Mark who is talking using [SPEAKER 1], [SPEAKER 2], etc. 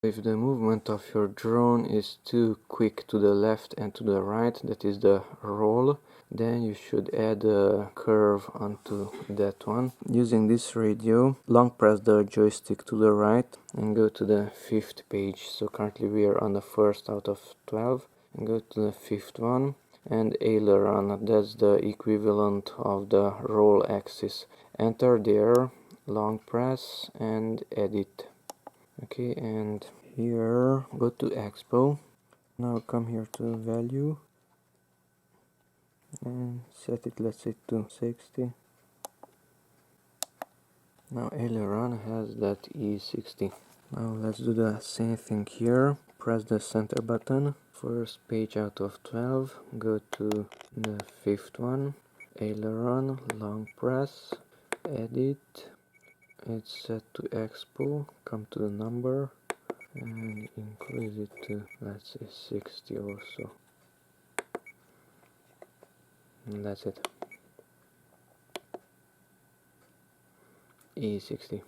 [SPEAKER 1] If the movement of your drone is too quick to the left and to the right, that is the roll, then you should add a curve onto that one. Using this radio, long press the joystick to the right and go to the 5th page. So currently we are on the 1st out of 12. And go to the 5th one. And aileron, that's the equivalent of the roll axis. Enter there, long press and edit. Okay, and here go to Expo. Now come here to value and set it, let's say, to 60. Now aileron has that E60. Now let's do the same thing here. Press the center button. First page out of 12. Go to the 5th one. Aileron, long press, edit. It's set to Expo. Come to the number and increase it to, let's say, 60 or so. And that's it. E60.